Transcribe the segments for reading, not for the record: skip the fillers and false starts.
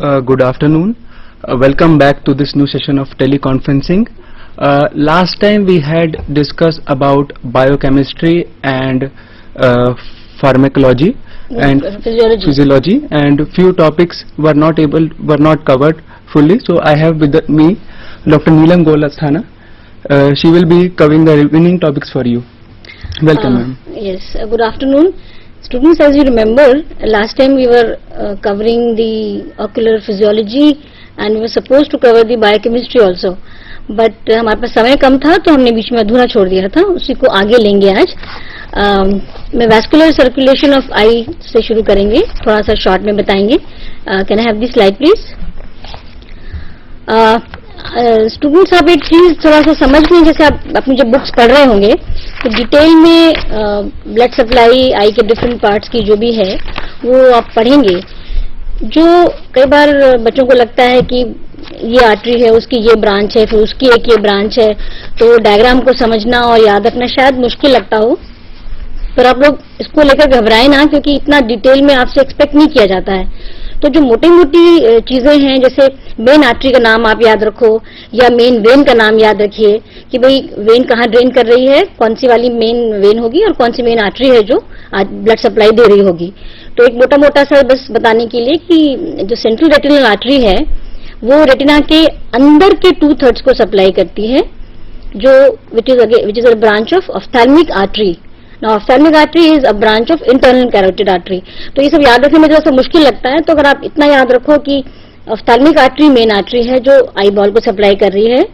Good afternoon. Welcome back to this new session of teleconferencing. Last time we had discussed about biochemistry and pharmacology and physiology, and few topics were not covered fully. So I have with me Dr. Neelam Golasthana. She will be covering the remaining topics for you. Welcome, ma'am. Yes, good afternoon. Students, as you remember, last time we were covering the ocular physiology and we were supposed to cover the biochemistry also. But हमारे पास समय कम था तो हमने बीच में अधूरा छोड़ दिया था, उसी को आगे लेंगे आज. मैं वैस्कुलर सर्कुलेशन ऑफ आई से शुरू करेंगे, थोड़ा सा शॉर्ट में बताएंगे. Can I have this slide please? Students आप प्लीज थोड़ा सा समझ लें, जैसे आप अपनी जब बुक्स पढ़ रहे होंगे तो डिटेल में ब्लड सप्लाई आई के डिफरेंट पार्ट्स की जो भी है वो आप पढ़ेंगे. जो कई बार बच्चों को लगता है कि ये आर्टरी है, उसकी ये ब्रांच है, फिर उसकी एक ये ब्रांच है, तो डायग्राम को समझना और याद रखना शायद मुश्किल लगता हो, पर आप लोग इसको लेकर घबराएं ना, क्योंकि इतना डिटेल में आपसे एक्सपेक्ट नहीं किया जाता है. तो जो मोटी मोटी चीजें हैं, जैसे मेन आर्टरी का नाम आप याद रखो या मेन वेन का नाम याद रखिए कि भाई वेन कहाँ ड्रेन कर रही है, कौन सी वाली मेन वेन होगी और कौन सी मेन आर्टरी है जो ब्लड सप्लाई दे रही होगी. तो एक मोटा मोटा सा बस बताने के लिए कि जो सेंट्रल रेटिनल आर्टरी है वो रेटिना के अंदर के 2/3 को सप्लाई करती है, जो which is a branch of ophthalmic artery. Now, ophthalmic artery is a branch of internal carotid artery. तो ये सब याद रखने में थोड़ा सा मुश्किल लगता है, तो अगर आप इतना याद रखो कि ऑफ्थैल्मिक आर्टरी मेन आर्टरी है जो आई बॉल को सप्लाई कर रही है,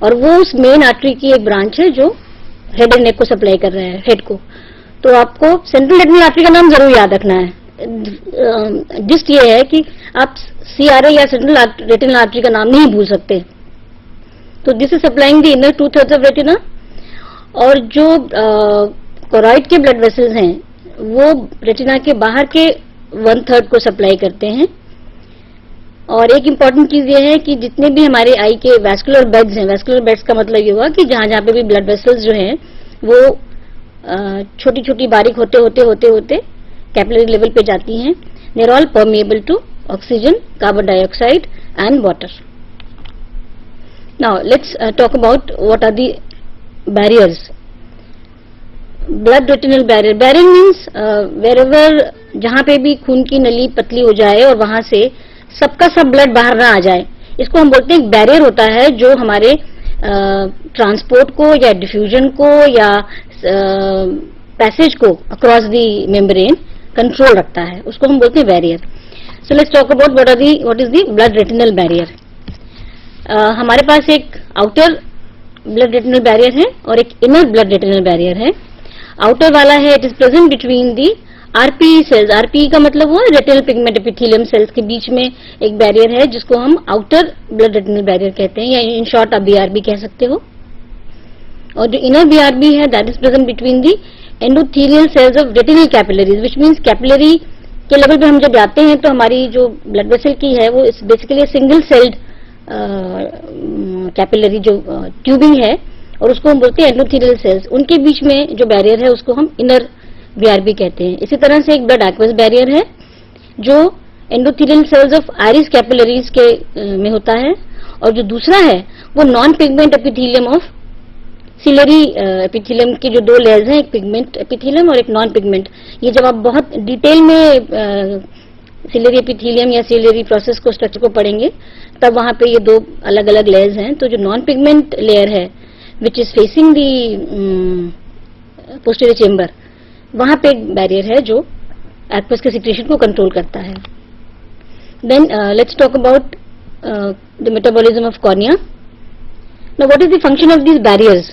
और वो उस मेन आर्टरी की एक ब्रांच है जो हेड एंड नेक को सप्लाई कर रहा है, हेड को. तो आपको सेंट्रल रेटिनल आर्टरी का नाम जरूर याद रखना है. जिस्ट ये है कि आप CRA या सेंट्रल रेटिनल आर्टरी का नाम नहीं भूल सकते. तो this is supplying the inner 2/3 of retina. और जो कोरॉइड के ब्लड वेसल्स हैं वो रेटिना के बाहर के 1/3 को सप्लाई करते हैं. और एक इम्पॉर्टेंट चीज ये है कि जितने भी हमारे आई के वैस्कुलर बेड्स हैं, वैस्कुलर बेड्स का मतलब ये हुआ कि जहां जहां पे भी ब्लड वेसल्स जो हैं वो छोटी छोटी बारीक होते होते होते होते कैपिलरी लेवल पे जाती हैं. They are all permeable to oxygen, carbon dioxide and water. Now let's talk about what are the barriers. Blood retinal barrier. Barrier means wherever, जहां पे भी खून की नली पतली हो जाए और वहां से सबका सब ब्लड बाहर ना आ जाए, इसको हम बोलते हैं. एक बैरियर होता है जो हमारे ट्रांसपोर्ट को या डिफ्यूजन को या पैसेज को अक्रॉस द मेम्ब्रेन कंट्रोल रखता है, उसको हम बोलते हैं barrier. So let's talk about what is the blood retinal barrier. हमारे पास एक आउटर ब्लड रेटिनल बैरियर है और एक इनर ब्लड रेटिनल बैरियर है. आउटर वाला है, it is present between the RPE cells. RPE का मतलब हुआ रेटिनल पिगमेंट एपिथेलियम सेल्स के बीच में एक बैरियर है जिसको हम आउटर ब्लड रेटिनल बैरियर कहते हैं, या इन शॉर्ट आप बीआरबी कह सकते हो. और जो इनर बीआरबी है that is present between the endothelial cells of retinal capillaries, which means capillary के लेवल पे हम जब जाते हैं तो हमारी जो ब्लड वेसल की है वो बेसिकली सिंगल सेल्ड कैपिलरी जो ट्यूबिंग है, और उसको हम बोलते हैं एंडोथेलियल सेल्स. उनके बीच में जो बैरियर है उसको हम इनर बीआरबी कहते हैं. इसी तरह से एक ब्लड एक्वस बैरियर है जो endothelial cells of iris capillaries के में होता है, और जो दूसरा है वो non pigment epithelium of ciliary epithelium के जो दो लेयर्स हैं, एक पिगमेंट एपिथेलियम और एक नॉन पिगमेंट. ये जब आप बहुत डिटेल में सिलरी एपिथेलियम या सिलरी प्रोसेस को, स्ट्रक्चर को पढ़ेंगे तब वहां पे ये दो अलग अलग लेयर्स हैं. तो जो नॉन पिगमेंट लेयर है which is facing the posterior chamber, वहां पे एक बैरियर है जो एक्वस के सिक्रेशन को कंट्रोल करता है. Then let's talk about the metabolism of cornea. Now what is the function of these barriers?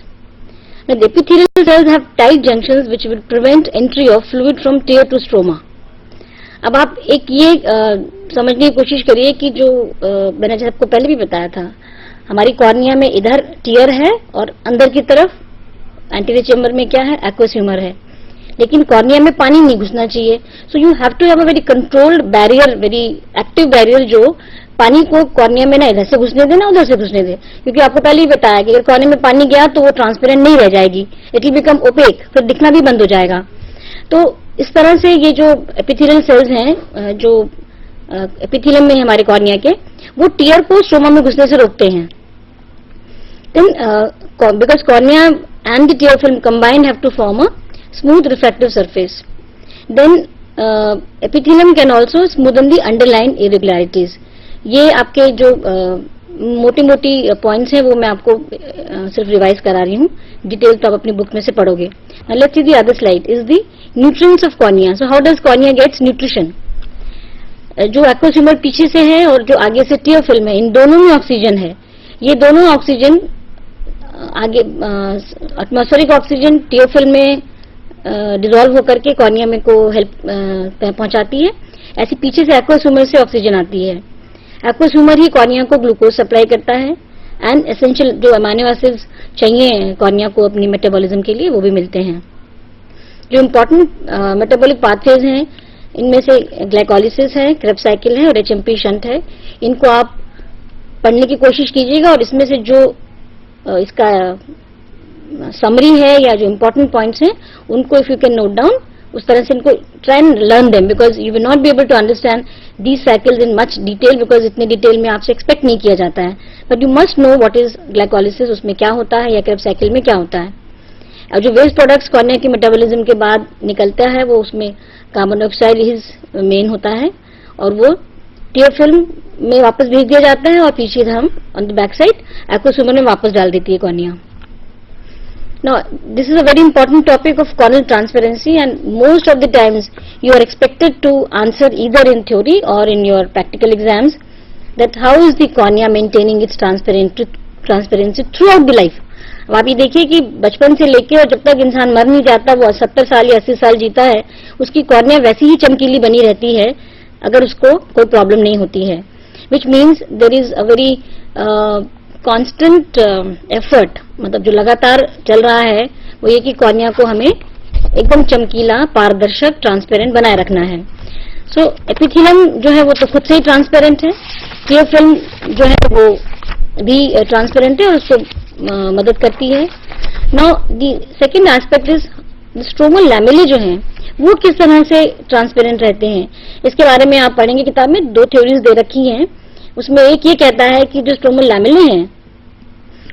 Now, the epithelial cells have tight junctions which will prevent entry of fluid from tear to stroma. अब आप एक ये समझने की कोशिश करिए कि जो मैंने आपको पहले भी बताया था, हमारी कॉर्निया में इधर टीयर है और अंदर की तरफ एंटीरियर चेम्बर में क्या है, एक्वस ह्यूमर है, लेकिन कॉर्निया में पानी नहीं घुसना चाहिए. So you have to have a very controlled barrier, very active barrier जो पानी को कॉर्निया में ना इधर से घुसने दे ना उधर से घुसने दे. क्योंकि आपको पहले ही बताया कि अगर कॉर्निया में पानी गया तो वो ट्रांसपेरेंट नहीं रह जाएगी, इट विल बिकम ओपेक, फिर दिखना भी बंद हो जाएगा. तो इस तरह से ये जो एपिथेलियल सेल्स हैं जो एपिथेलियम में हमारे कॉर्निया के, वो टीयर को स्ट्रोमा में घुसने से रोकते हैं. Then because cornea and the tear film combined have to form a smooth refractive surface. Then epithelium can also smoothen the underline irregularities. ये आपके जो मोटी मोटी पॉइंट्स हैं वो मैं आपको सिर्फ रिवाइज करा रही हूँ, डिटेल तो आप अपनी बुक में से पढ़ोगे. Let's see the other slide is the nutrients of cornea. So how does cornea gets nutrition? जो एक्वस ह्यूमर पीछे से है और जो आगे से टीयर फिल्म है, इन दोनों में ऑक्सीजन है. ये दोनों ऑक्सीजन आगे एटमॉस्फेरिक ऑक्सीजन टीयर फिल्म में डिसॉल्व होकर के कॉर्निया में को हेल्प पहुंचाती है. ऐसे पीछे से एक्वस ह्यूमर से ऑक्सीजन आती है. एक्वस ह्यूमर ही कॉर्निया को ग्लूकोज सप्लाई करता है एंड एसेंशियल जो अमाइनो एसिड्स चाहिए कॉर्निया को अपनी मेटाबॉलिज्म के लिए वो भी मिलते हैं. जो इम्पोर्टेंट मेटाबॉलिक पाथवेज हैं इनमें से ग्लाइकोलिसिस है, क्रेब्स साइकिल है और एचएमपी शंट है. इनको आप पढ़ने की कोशिश कीजिएगा और इसमें से जो इसका समरी है या जो इम्पोर्टेंट पॉइंट्स हैं उनको if you can note down, उस तरह से इनको try and learn them, because you will not be able to understand these cycles in much detail, because इतने डिटेल में आपसे एक्सपेक्ट नहीं किया जाता है. But you must know what is glycolysis, उसमें क्या होता है, या क्रेब्स साइकिल में क्या होता है. और जो वेस्ट प्रोडक्ट्स कॉर्निया के मेटाबॉलिज्म के बाद निकलता है वो उसमें कार्बन डाइऑक्साइड ही मेन होता है और वो टीयर फिल्म में वापस भेज दिया जाता है और पीछे हम on the back side aqueous humour में वापस डाल देती है cornea. Now, this is a very important topic of corneal transparency, and most of the times you are expected to answer either in theory or in your practical exams that how is the cornea maintaining its transparency throughout the life. अब आप ये देखिए कि बचपन से लेके और जब तक इंसान मर नहीं जाता, वो 70 साल या 80 साल जीता है, उसकी कॉर्निया वैसी ही चमकीली बनी रहती है अगर उसको कोई प्रॉब्लम नहीं होती है. Which means there is a very constant effort, मतलब जो लगातार चल रहा है वो ये कि कॉर्निया को हमें एकदम चमकीला, पारदर्शक, ट्रांसपेरेंट बनाए रखना है. सो एपिथेलियम जो है वो तो खुद से ही ट्रांसपेरेंट है. टीयर फिल्म जो है वो भी ट्रांसपेरेंट है और उसको मदद करती है. Now the second aspect is the stromal lamellae जो हैं वो किस तरह से ट्रांसपेरेंट रहते हैं. इसके बारे में आप पढ़ेंगे किताब में, 2 थ्योरीज दे रखी हैं. उसमें एक ये कहता है कि जो स्ट्रोमल लैमेले हैं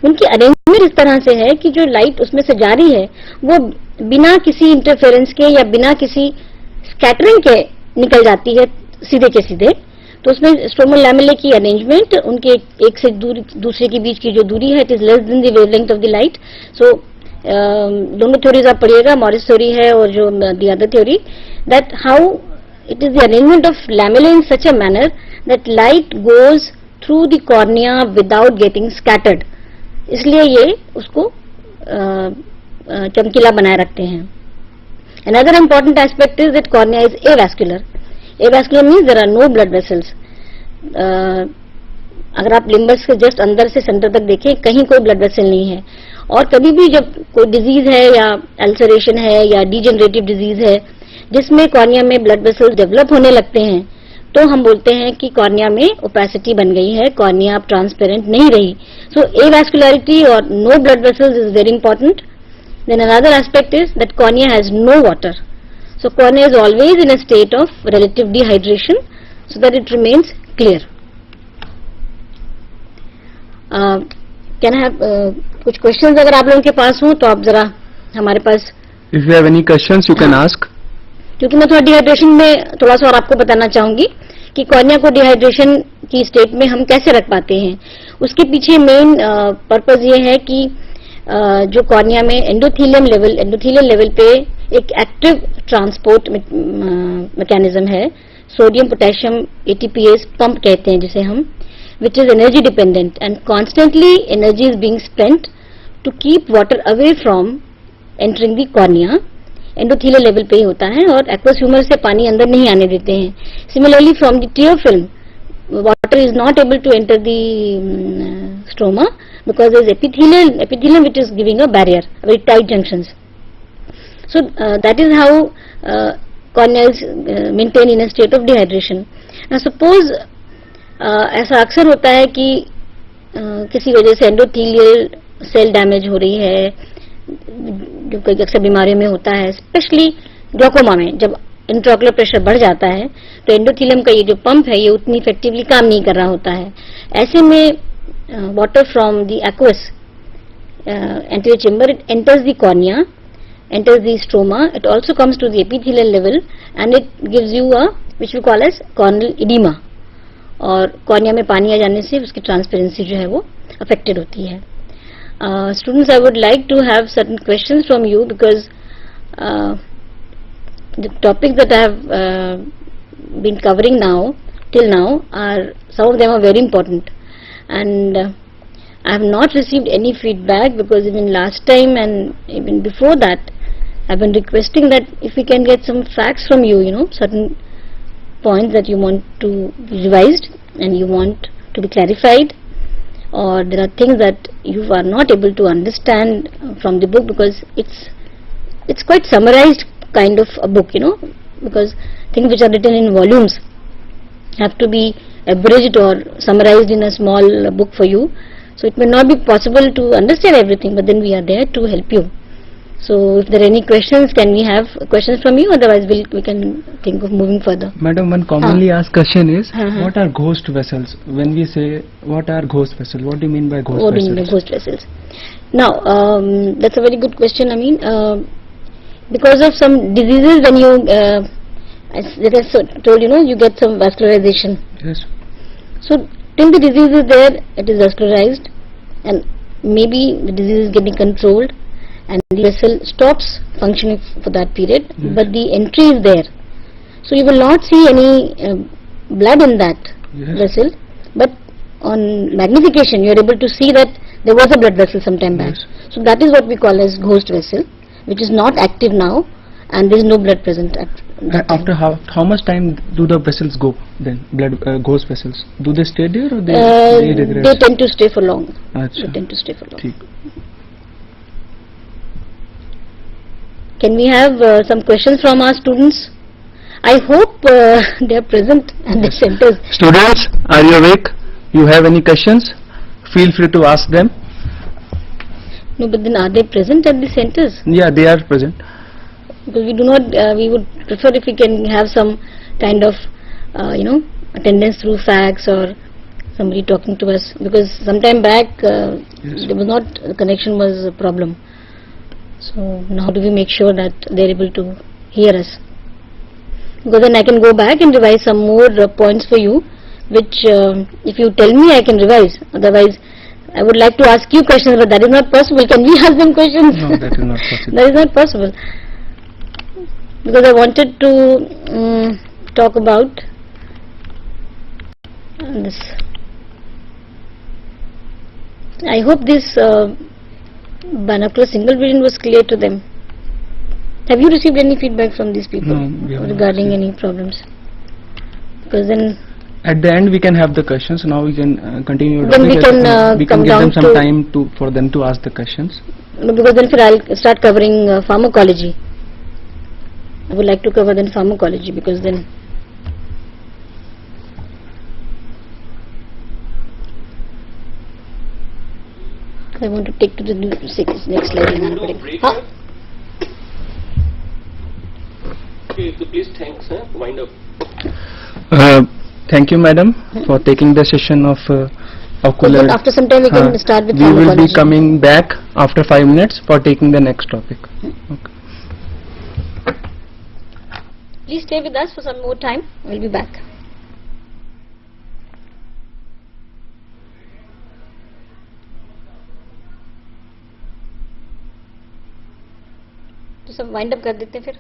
उनकी अरेंजमेंट इस तरह से है कि जो लाइट उसमें से जा रही है वो बिना किसी इंटरफेरेंस के या बिना किसी स्कैटरिंग के निकल जाती है सीधे के सीधे. तो उसमें स्ट्रोमल लैमेले की अरेंजमेंट उनके एक से दूसरे के बीच की जो दूरी है it is less than the wavelength of the light. So दोनों थ्योरीज आप पढ़िएगा, मॉरिस थ्योरी है और जो the other theory, that how it is the arrangement of lamellae in such a manner that light goes through the cornea without getting scattered. इसलिए ये उसको चमकीला बनाए रखते हैं. Another important aspect is that cornea is avascular. Avascular means there are no blood vessels. अगर आप limbus के जस्ट अंदर से सेंटर तक देखें कहीं कोई ब्लड वेसल नहीं है. और कभी भी जब कोई डिजीज है या अल्सरेशन है या डिजेनरेटिव डिजीज है जिसमें कॉर्निया में ब्लड वेसल्स डेवलप होने लगते हैं तो हम बोलते हैं कि कॉर्निया में ओपेसिटी बन गई है, कॉर्निया अब ट्रांसपेरेंट नहीं रही. सो एवास्कुलरिटी और no blood vessels is very important. Then another aspect is that cornea has no water. So cornea is always in a state of relative dehydration so that it remains clear. Can I have कुछ questions अगर आप लोगों के पास हो तो आप जरा हमारे पास. If you have any questions, you can ask. क्योंकि मैं थोड़ा डिहाइड्रेशन में थोड़ा सा और आपको बताना चाहूंगी कि कॉर्निया को डिहाइड्रेशन की स्टेट में हम कैसे रख पाते हैं. उसके पीछे मेन पर्पस ये है कि जो कॉर्निया में एंडोथेलियल लेवल पे एक एक्टिव ट्रांसपोर्ट मैकेनिज्म है, सोडियम पोटेशियम एटीपीएस पंप कहते हैं जिसे हम, which is energy dependent and constantly energy is being spent to keep water away from entering the cornea. Endothelial level पे ही होता है और एक्वस ह्यूमर से पानी अंदर नहीं आने देते हैं. Similarly from the tear film water is not able to enter the stroma because there is epithelium which is giving a barrier, very tight junctions. So that is how cornea is maintained in a state of dehydration. Now suppose ऐसा अक्सर होता है कि किसी वजह से endothelial cell damage हो रही है, जो कई अक्सर बीमारियों में होता है, स्पेशली ग्लोकोमा में. जब इंट्राओकुलर प्रेशर बढ़ जाता है तो एंडोथेलियम का ये जो पंप है ये उतनी इफेक्टिवली काम नहीं कर रहा होता है. ऐसे में water from the aqueous anterior chamber, it enters the cornea, enters the stroma, it also comes to the epithelial level and it gives you a which we call as corneal edema. और cornea में पानी आ जाने से उसकी transparency जो है वो affected होती है. Students, I would like to have certain questions from you because the topics that I have been covering now till now are, some of them are very important, and I have not received any feedback because even last time and even before that I have been requesting that if we can get some facts from you, certain points that you want to be revised and you want to be clarified, or there are things that you are not able to understand from the book because it's quite summarized kind of a book, because things which are written in volumes have to be abridged or summarized in a small book for you. So it may not be possible to understand everything, but then we are there to help you. So if there are any questions, can we have questions from you? Otherwise we can think of moving further. Madam, one commonly asked question is, what are ghost vessels? When we say, what are ghost vessels? What do you mean by ghost vessels? What do you mean by ghost vessels? Now, that's a very good question. I mean, because of some diseases, when you, as I told, you get some vascularization. Yes. So till the disease is there, it is vascularized, and maybe the disease is getting controlled, and the vessel stops functioning for that period, but the entry is there. So you will not see any blood in that vessel, but on magnification you are able to see that there was a blood vessel sometime back. So that is what we call as ghost vessel, which is not active now, and there is no blood present at that After time. how much time do the vessels go then, ghost vessels? Do they stay there or they regress? They tend to stay for long. Achha. They tend to stay for long. Theek. Can we have some questions from our students? I hope they are present at the centers. Students, are you awake? You have any questions? Feel free to ask them. No, but then are they present at the centers? Yeah, they are present. Because we do not, we would prefer if we can have some kind of, attendance through fax or somebody talking to us. Because sometime back, there was not, the connection was a problem. So now how do we make sure that they are able to hear us? Because then I can go back and revise some more points for you, which if you tell me I can revise. Otherwise, I would like to ask you questions, but that is not possible. Can we ask them questions? No, that is not possible. That is not possible. Because I wanted to talk about this. I hope this binocular single vision was clear to them. Have you received any feedback from these people regarding any problems? Because then at the end we can have the questions. Now we can continue. Then we can we can give them some time for them to ask the questions. No, because then I'll start covering pharmacology. I would like to cover then pharmacology, because then I want to take to the next slide. Okay, so please thanks, wind up. Thank you, madam, for taking the session of ocular. So after some time we can start with we pharmacology. will be coming back after 5 minutes for taking the next topic. Okay. Please stay with us for some more time. We'll be back. तो सब wind up कर देते हैं फिर.